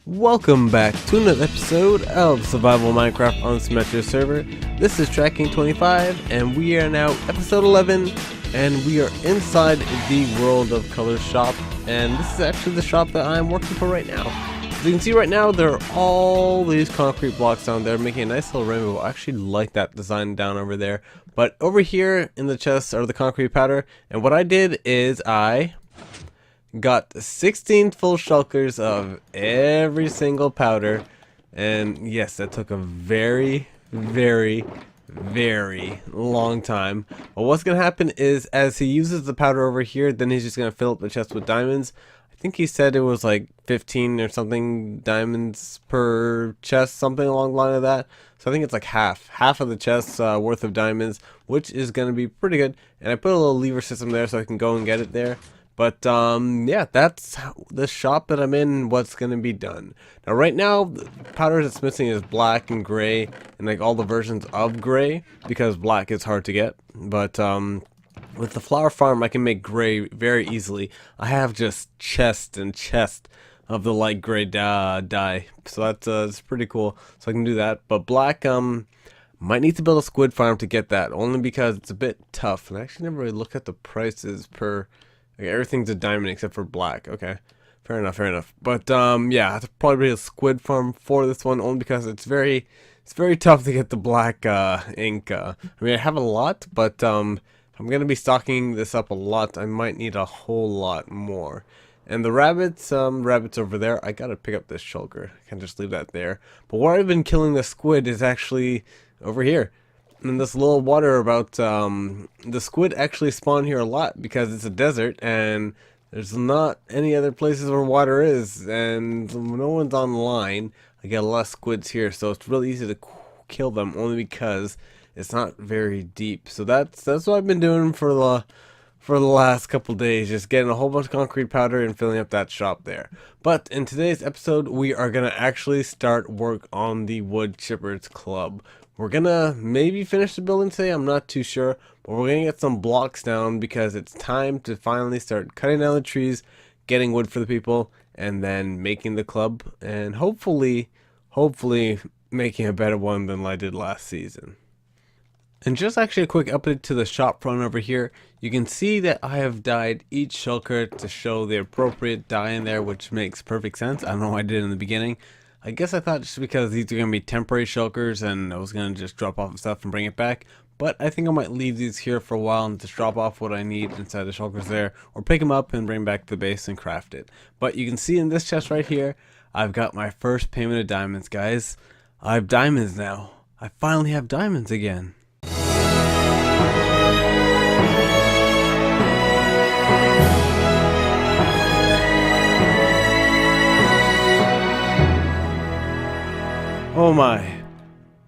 Welcome back to another episode of Survival Minecraft on Symmetria server. This is Tracking 25 and we are now episode 11 and we are inside the World of Color shop, and this is actually the shop that I'm working for right now. As you can see right now, there are all these concrete blocks down there making a nice little rainbow. I actually like that design down over there, but over here in the chests are the concrete powder, and what I did is I got 16 full shulkers of every single powder, and yes, that took a very long time. But what's gonna happen is, as he uses the powder over here, then he's just gonna fill up the chest with diamonds. I think he said it was like 15 or something diamonds per chest, something along the line of that. So I think it's like half of the chest's worth of diamonds, which is gonna be pretty good. And I put a little lever system there so I can go and get it there. But yeah, that's the shop that I'm in, what's going to be done. Now right now, the powder that's missing is black and gray, and like all the versions of gray, because black is hard to get. But with the flower farm, I can make gray very easily. I have just chest and chest of the light gray dye, so that's pretty cool. So I can do that. But black, might need to build a squid farm to get that, only because it's a bit tough. And I actually never really looked at the prices per... Okay, everything's a diamond except for black. Okay, fair enough. But yeah, I have to probably build a squid farm for this one, only because it's very tough to get the black ink. I mean, I have a lot, but I'm gonna be stocking this up a lot. I might need a whole lot more. And the rabbits, rabbits over there, I gotta pick up this shulker. I can't just leave that there. But where I've been killing the squid is actually over here. In this little water about, the squid actually spawn here a lot because it's a desert and there's not any other places where water is, and no one's online. I get a lot of squids here, so it's really easy to kill them only because it's not very deep. So that's what I've been doing for the last couple days, just getting a whole bunch of concrete powder and filling up that shop there. But in today's episode, we are gonna actually start work on the wood chippers club. We're gonna maybe finish the building today, I'm not too sure, but we're gonna get some blocks down because it's time to finally start cutting down the trees, getting wood for the people, and then making the club, and hopefully making a better one than I did last season. And just actually a quick update to the shop front over here. You can see that I have dyed each shulker to show the appropriate dye in there, which makes perfect sense. I don't know why I did in the beginning. I guess I thought just because these are going to be temporary shulkers and I was going to just drop off stuff and bring it back. But I think I might leave these here for a while and just drop off what I need inside the shulkers there. Or pick them up and bring back to the base and craft it. But you can see in this chest right here, I've got my first payment of diamonds, guys. I have diamonds now. I finally have diamonds again. Oh my,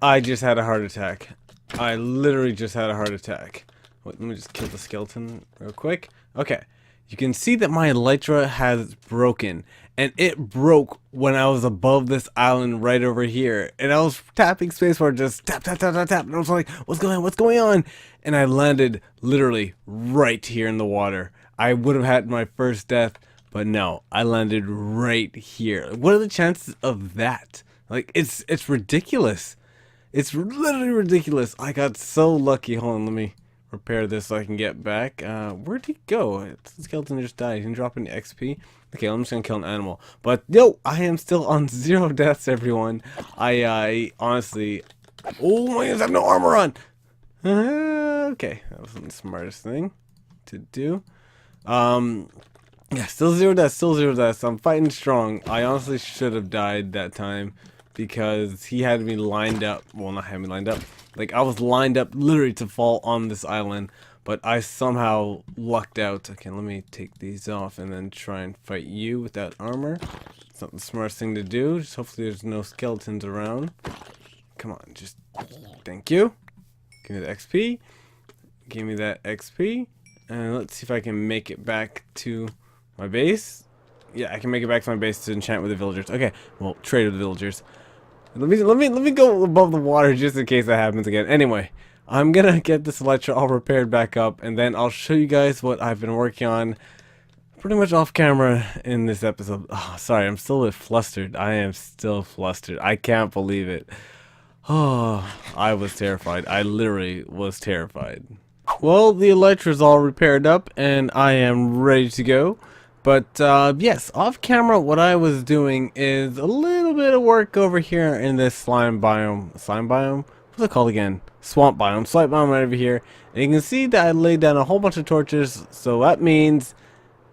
I just had a heart attack. I literally just had a heart attack. Wait, let me just kill the skeleton real quick. Okay, you can see that my elytra has broken, and it broke when I was above this island right over here, and I was tapping spacebar, just tap, and I was like, what's going on? And I landed literally right here in the water. I would have had my first death, but no, I landed right here. What are the chances of that? Like, it's ridiculous. It's literally ridiculous. I got so lucky. Hold on, let me repair this so I can get back. Where'd he go? The skeleton just died. He didn't drop any XP. Okay, I'm just gonna kill an animal. But yo, I am still on 0 deaths, everyone. I honestly... Oh my goodness, I have no armor on! Okay, that wasn't the smartest thing to do. Yeah, still 0 deaths, I'm fighting strong. I honestly should have died that time because he had me lined up. Well, not had me lined up. Like, I was lined up literally to fall on this island, but I somehow lucked out. Okay, let me take these off and then try and fight you without armor. It's not the smartest thing to do. Just hopefully there's no skeletons around. Come on, just... Thank you. Give me the XP. Give me that XP. And let's see if I can make it back to my base. Yeah, I can make it back to my base to enchant with the villagers. Okay, well, trade with the villagers. Let me go above the water just in case that happens again. Anyway, I'm gonna get this elytra all repaired back up, and then I'll show you guys what I've been working on pretty much off camera in this episode. Oh, sorry, I'm still a bit flustered. I am still flustered. I can't believe it. Oh, I was terrified. I literally was terrified. Well, the Elytra's all repaired up, and I am ready to go. But, yes, off camera, what I was doing is a little bit of work over here in this slime biome. Slime biome? What's it called again? Swamp biome. Swamp biome right over here. And you can see that I laid down a whole bunch of torches, so that means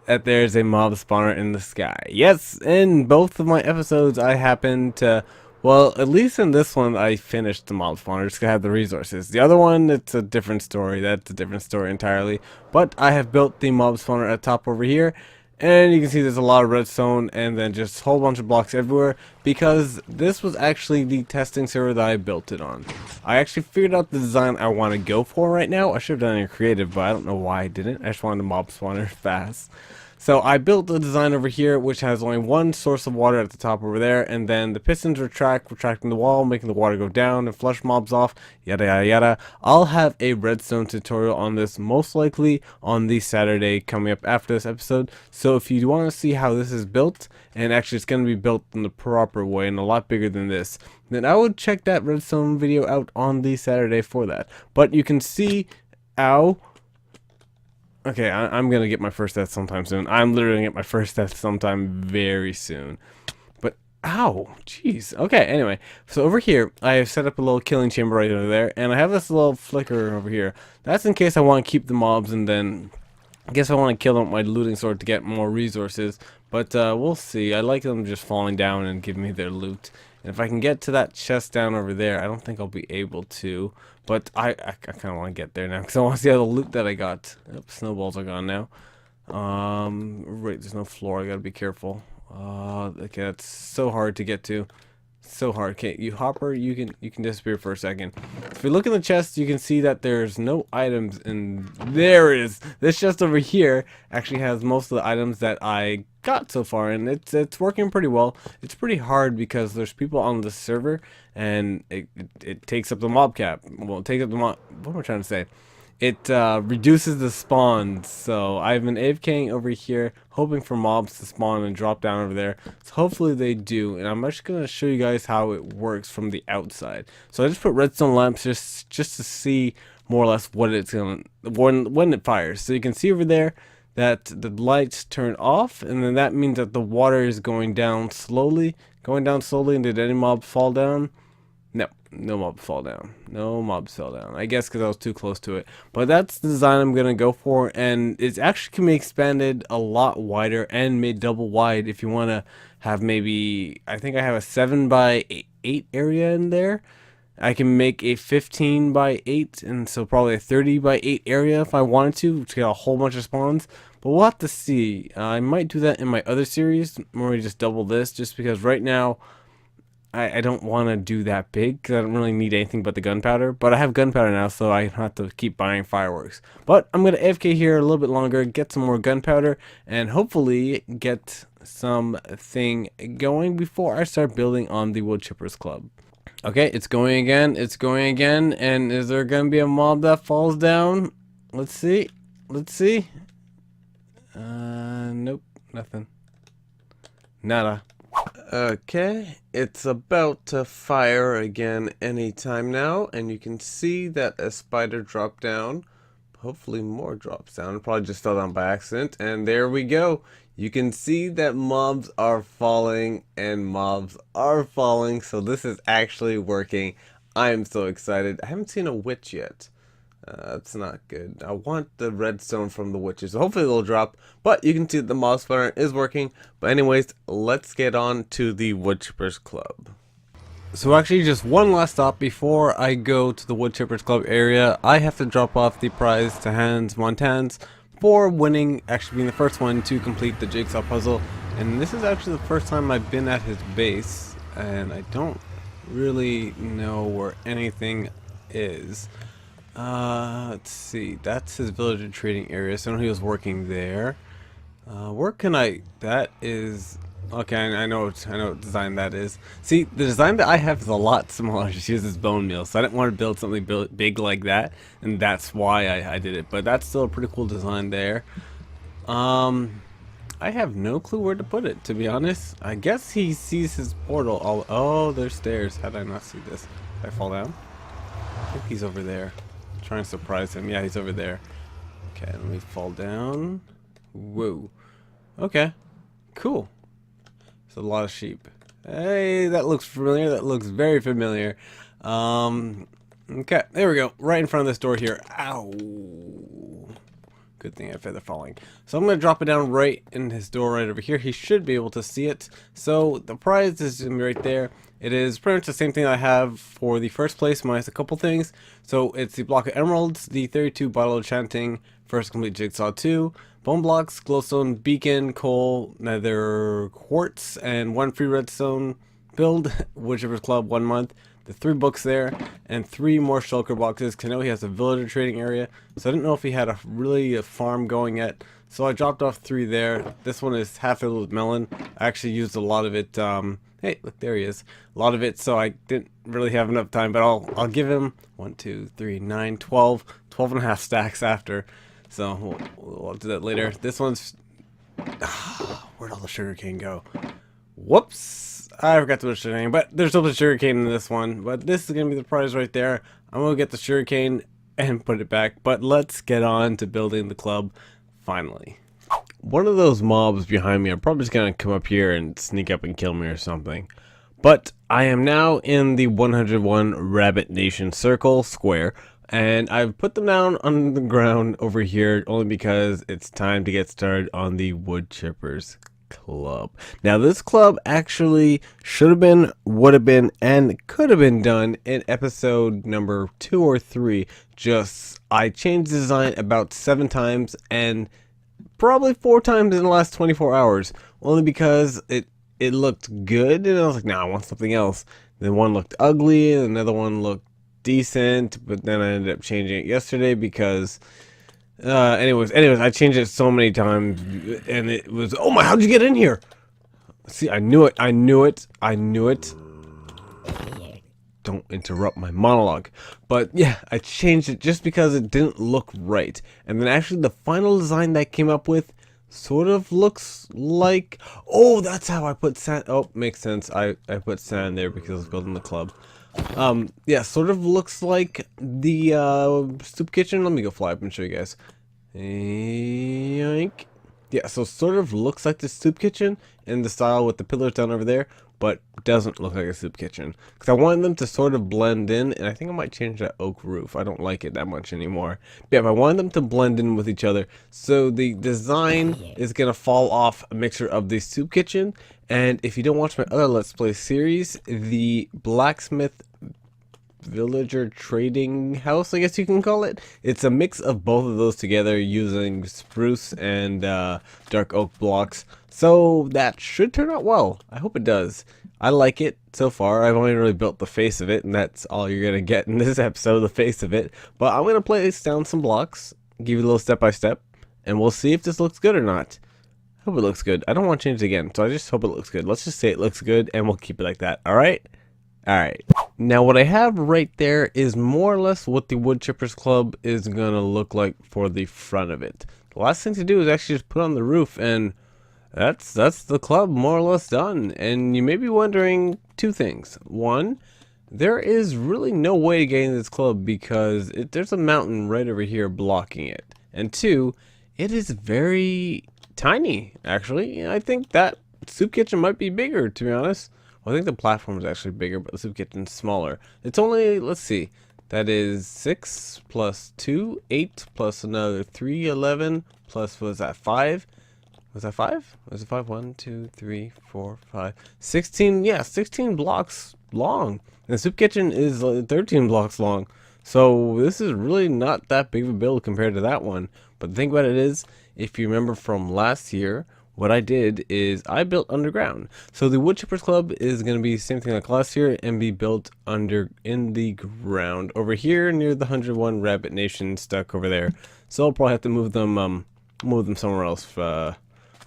that there's a mob spawner in the sky. Yes, in both of my episodes, I happened to... Well, at least in this one, I finished the mob spawner, just gonna have the resources. The other one, it's a different story. That's a different story entirely. But I have built the mob spawner at the top over here, and you can see there's a lot of redstone, and then just a whole bunch of blocks everywhere, because this was actually the testing server that I built it on. I actually figured out the design I want to go for right now. I should have done it in creative, but I don't know why I didn't. I just wanted the mob spawner fast. So I built the design over here, which has only one source of water at the top over there, and then the pistons retracting the wall, making the water go down and flush mobs off, yada yada yada. I'll have a redstone tutorial on this most likely on the Saturday coming up after this episode. So if you want to see how this is built, and actually it's going to be built in the proper way and a lot bigger than this, then I would check that redstone video out on the Saturday for that. But you can see, ow. Okay, I'm going to get my first death sometime soon. I'm literally going to get my first death sometime very soon. But, ow, jeez. Okay, anyway. So over here, I have set up a little killing chamber right over there. And I have this little flicker over here. That's in case I want to keep the mobs and then... I guess I want to kill them with my looting sword to get more resources. But we'll see. I like them just falling down and giving me their loot. And if I can get to that chest down over there, I don't think I'll be able to. But I kind of want to get there now because I want to see all the loot that I got. Oops, snowballs are gone now. Right, there's no floor. I gotta be careful. Okay, that's so hard to get to. So hard. Okay, you hopper, you can disappear for a second. If you look in the chest, you can see that there's no items, and there it is. This chest over here actually has most of the items that I got so far, and it's working pretty well. It's pretty hard because there's people on the server, and it takes up the mob cap. Well, it takes up the mob. What am I trying to say? It reduces the spawns, so I've been AFKing over here, hoping for mobs to spawn and drop down over there. So hopefully they do, and I'm just gonna show you guys how it works from the outside. So I just put redstone lamps just to see more or less what it's gonna when it fires. So you can see over there that the lights turn off, and then that means that the water is going down slowly. And did any mobs fall down? No, no mobs fall down. No mobs fell down. I guess because I was too close to it. But that's the design I'm going to go for. And it actually can be expanded a lot wider and made double wide if you want to have maybe... I think I have a 7 by 8 area in there. I can make a 15 by 8 and so probably a 30 by 8 area if I wanted to get a whole bunch of spawns. But we'll have to see. I might do that in my other series where we just double this just because right now... I don't want to do that big because I don't really need anything but the gunpowder. But I have gunpowder now, so I don't have to keep buying fireworks. But I'm going to AFK here a little bit longer, get some more gunpowder, and hopefully get something going before I start building on the Wood Chippers Club. Okay, it's going again. It's going again. And is there going to be a mob that falls down? Let's see. Let's see. Nope. Nothing. Nada. Okay, it's about to fire again anytime now, and you can see that a spider dropped down. Hopefully more drops down. It probably just fell down by accident, and there we go. You can see that mobs are falling, and mobs are falling, so this is actually working. I am so excited. I haven't seen a witch yet. That's not good. I want the redstone from the witches. Hopefully they'll drop. But you can see that the mob spawner is working. But anyways, let's get on to the Wood Chippers Club. So actually just one last stop before I go to the Wood Chippers Club area. I have to drop off the prize to Hans Montans for winning, actually being the first one to complete the jigsaw puzzle. And this is actually the first time I've been at his base. And I don't really know where anything is. Let's see. That's his villager trading area. So I know he was working there. Where can I? That is okay. I know what design that is. See, the design that I have is a lot smaller. Just uses bone meal, so I didn't want to build something big like that, and that's why I did it. But that's still a pretty cool design there. I have no clue where to put it, to be honest. I guess he sees his portal all... Oh, there's stairs. How did I not see this? Did I fall down? I think he's over there. I'm trying to surprise him. Yeah, he's over there. Okay, let me fall down. Whoa. Okay. Cool. There's a lot of sheep. Hey, that looks familiar. That looks very familiar. Okay, there we go. Right in front of this door here. Ow. Good thing I feather falling. So I'm going to drop it down right in his door right over here. He should be able to see it. So the prize is going to be right there. It is pretty much the same thing I have for the first place minus a couple things. So it's the block of emeralds, the 32 bottle of enchanting, first complete jigsaw 2, bone blocks, glowstone, beacon, coal, nether quartz, and 1 free redstone build, whichever club 1 month. The 3 books there, and 3 more shulker boxes, because I know he has a villager trading area, so I didn't know if he had a farm going yet, so I dropped off 3 there. This one is half filled with melon. I actually used a lot of it, hey, look, there he is. A lot of it, so I didn't really have enough time, but I'll give him 1, 2, 3, 9, 12 and a half stacks after, so we'll do that later. This one's, where'd all the sugarcane go? Whoops! I forgot to put sugarcane, but there's no sugarcane in this one. But this is going to be the prize right there. I'm going to get the sugarcane and put it back. But let's get on to building the club finally. One of those mobs behind me are probably just going to come up here and sneak up and kill me or something. But I am now in the 101 Rabbit Nation circle square. And I've put them down on the ground over here only because it's time to get started on the wood chippers club. Now this club actually should have been, would have been, and could have been done in episode number 2 or 3. Just I changed the design about 7 times and probably 4 times in the last 24 hours, only because it looked good and I was like, nah, I want something else. Then one looked ugly and another one looked decent, but then I ended up changing it yesterday because anyways, I changed it so many times, and it was, oh my, how'd you get in here? See, I knew it. Don't interrupt my monologue. But yeah, I changed it just because it didn't look right. And then actually the final design that I came up with sort of looks like, oh, that's how I put sand. Oh, makes sense. I put sand there because I was building the club. Yeah, sort of looks like the soup kitchen. Let me go fly up and show you guys. Yoink. Yeah, so sort of looks like the soup kitchen in the style with the pillars down over there, but doesn't look like a soup kitchen because I wanted them to sort of blend in, and I think I might change that oak roof. I don't like it that much anymore. But yeah, I wanted them to blend in with each other, so the design is gonna fall off a mixture of the soup kitchen, and if you don't watch my other Let's Play series, the blacksmith villager trading house, I guess you can call it. It's a mix of both of those together using spruce and dark oak blocks. So that should turn out well. I hope it does. I like it so far. I've only really built the face of it, and that's all you're going to get in this episode, the face of it. But I'm going to place down some blocks, give you a little step by step, and we'll see if this looks good or not. I hope it looks good. I don't want to change it again, so I just hope it looks good. Let's just say it looks good, and we'll keep it like that. Alright? Alright. Now what I have right there is more or less what the Wood Chippers Club is going to look like for the front of it. The last thing to do is actually just put on the roof, and that's the club more or less done. And you may be wondering 2 things. 1, there is really no way to get into this club because there's a mountain right over here blocking it. And 2, it is very tiny, actually. I think that soup kitchen might be bigger, to be honest. Well, I think the platform is actually bigger, but the soup kitchen's smaller. It's only, let's see, that is 6 plus 2, 8 plus another 3, 11 plus, was that 5? Was that 5? Was it 5? 1, 2, 3, 4, 5, 16. Yeah, 16 blocks long. And the soup kitchen is 13 blocks long. So this is really not that big of a build compared to that one. But the thing about it is, if you remember from last year, what I did is I built underground. So the Wood Chippers Club is going to be the same thing like last year and be built in the ground over here near the 101 Rabbit Nation stuck over there. So I'll probably have to move them somewhere else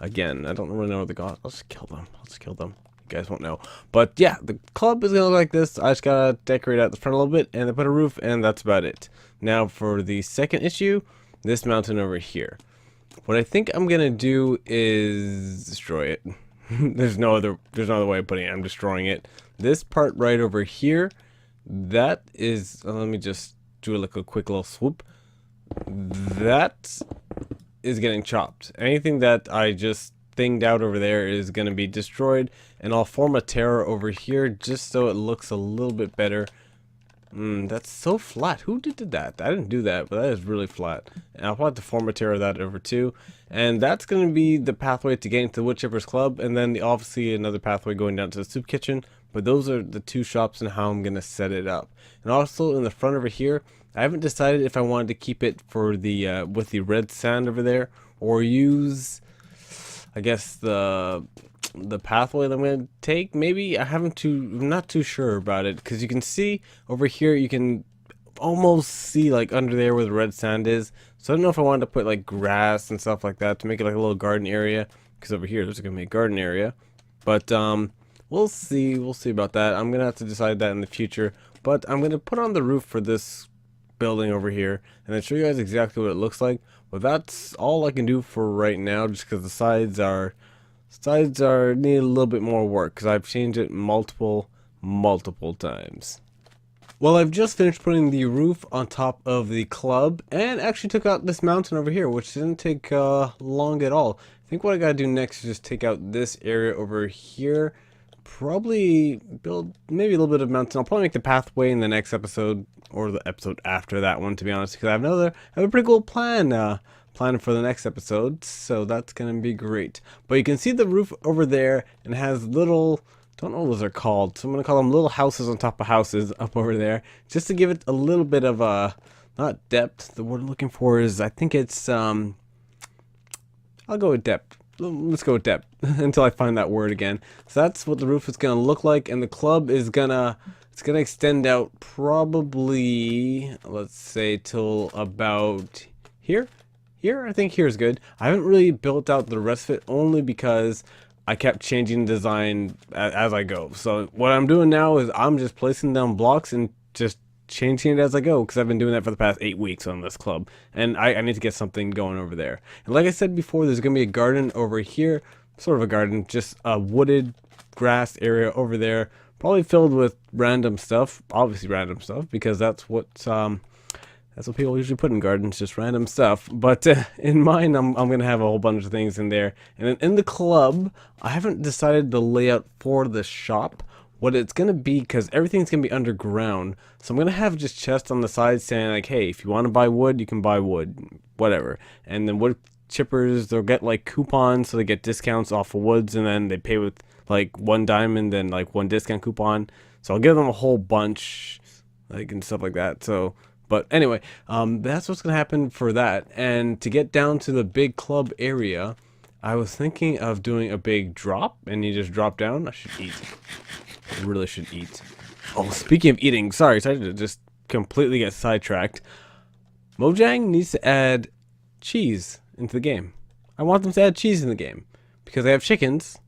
again. I don't really know where they got. I'll just kill them. You guys won't know. But yeah, the club is going to look like this. I just got to decorate out the front a little bit and then put a roof, and that's about it. Now for the second issue, this mountain over here. What I think I'm gonna do is destroy it. There's no other way of putting it. I'm destroying it. This part right over here, that is. Let me just do like a quick little swoop. That is getting chopped. Anything that I just thinged out over there is going to be destroyed, and I'll form a terra over here just so it looks a little bit better. That's so flat. Who did that? I didn't do that, but that is really flat. And I'll probably have to form a terra that over too. And that's going to be the pathway to get into the Woodchippers Club, and then obviously another pathway going down to the soup kitchen. But those are the two shops and how I'm going to set it up. And also in the front over here, I haven't decided if I wanted to keep it for the with the red sand over there, or use, I guess, the pathway that I'm going to take. Maybe I'm not too sure about it, because you can see over here, you can almost see like under there where the red sand is. So I don't know if I wanted to put like grass and stuff like that to make it like a little garden area, because over here there's going to be a garden area. But we'll see about that. I'm going to have to decide that in the future. But I'm going to put on the roof for this building over here and then show you guys exactly what it looks like. But that's all I can do for right now, just because the sides are need a little bit more work, because I've changed it multiple times. Well, I've just finished putting the roof on top of the club, and actually took out this mountain over here, which didn't take long at all. I think what I gotta do next is just take out this area over here, probably build maybe a little bit of mountain. I'll probably make the pathway in the next episode, or the episode after that one, to be honest, because I have a pretty cool plan for the next episode, so that's gonna be great. But you can see the roof over there, and it has little, don't know what those are called, so I'm gonna call them little houses on top of houses up over there, just to give it a little bit of not depth. The word I'm looking for is, I think it's I'll go with depth. Let's go with depth until I find that word again. So that's what the roof is gonna look like, and the club is gonna extend out probably, let's say, till about here. I think here's good. I haven't really built out the rest of it, only because I kept changing the design as I go. So what I'm doing now is I'm just placing down blocks and just changing it as I go, because I've been doing that for the past 8 weeks on this club, and I need to get something going over there. And like I said before, there's gonna be a garden over here, sort of a garden, just a wooded grass area over there, probably filled with random stuff, obviously random stuff, because that's what people usually put in gardens, just random stuff. But in mine, I'm gonna have a whole bunch of things in there. And then in the club, I haven't decided the layout for the shop, what it's gonna be, because everything's gonna be underground. So I'm gonna have just chests on the side saying like, hey, if you want to buy wood, you can buy wood, whatever. And then wood chippers, they'll get like coupons, so they get discounts off of woods, and then they pay with like 1 diamond, then like 1 discount coupon. So I'll give them a whole bunch, like, and stuff like that. So, but anyway, that's what's gonna happen for that. And to get down to the big club area, I was thinking of doing a big drop, and you just drop down. I should eat. I really should eat. Oh, speaking of eating, sorry, I to just completely get sidetracked. Mojang needs to add cheese into the game. I want them to add cheese in the game, because they have chickens,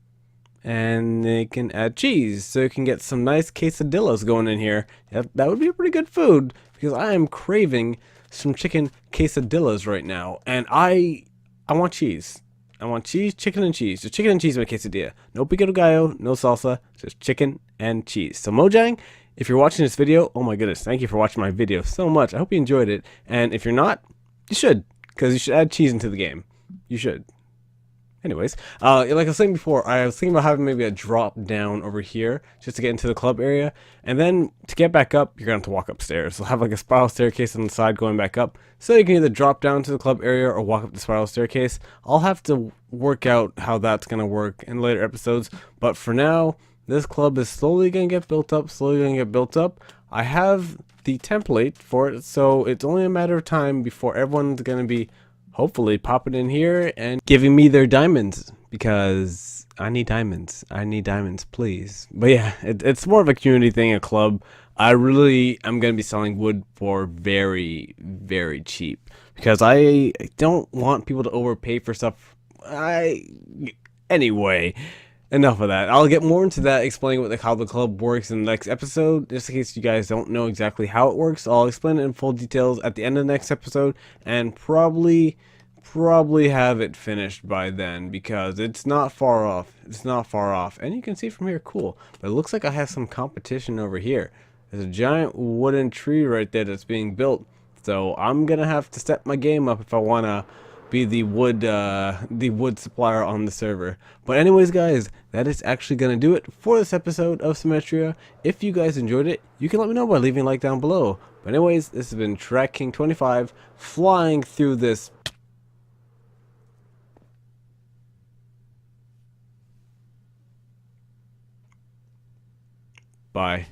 and they can add cheese, so you can get some nice quesadillas going in here. That would be a pretty good food, because I am craving some chicken quesadillas right now, and I want cheese. I want cheese, chicken, and cheese. Just chicken and cheese in a quesadilla. No pico de gallo, no salsa, just chicken and cheese. So Mojang, if you're watching this video, oh my goodness, thank you for watching my video so much. I hope you enjoyed it. And if you're not, you should, because you should add cheese into the game. You should. Anyways, like I was saying before, I was thinking about having maybe a drop down over here just to get into the club area, and then to get back up, you're gonna have to walk upstairs. So have like a spiral staircase on the side going back up, so you can either drop down to the club area or walk up the spiral staircase. I'll have to work out how that's gonna work in later episodes, but for now, this club is slowly gonna get built up. I have the template for it, so it's only a matter of time before everyone's gonna be hopefully popping in here and giving me their diamonds, because I need diamonds. Please. But yeah, it's more of a community thing, a club. I'm going to be selling wood for very, very cheap, because I don't want people to overpay for stuff. Anyway, enough of that. I'll get more into that, explaining how the club works in the next episode. Just in case you guys don't know exactly how it works, I'll explain it in full details at the end of the next episode, and probably probably have it finished by then because it's not far off. It's not far off. And you can see from here, cool. But it looks like I have some competition over here. There's a giant wooden tree right there that's being built. So I'm going to have to step my game up if I want to be the wood supplier on the server. But anyways, guys, that is actually going to do it for this episode of Symmetria. If you guys enjoyed it, you can let me know by leaving a like down below. But anyways, this has been Track King 25 flying through this. Bye.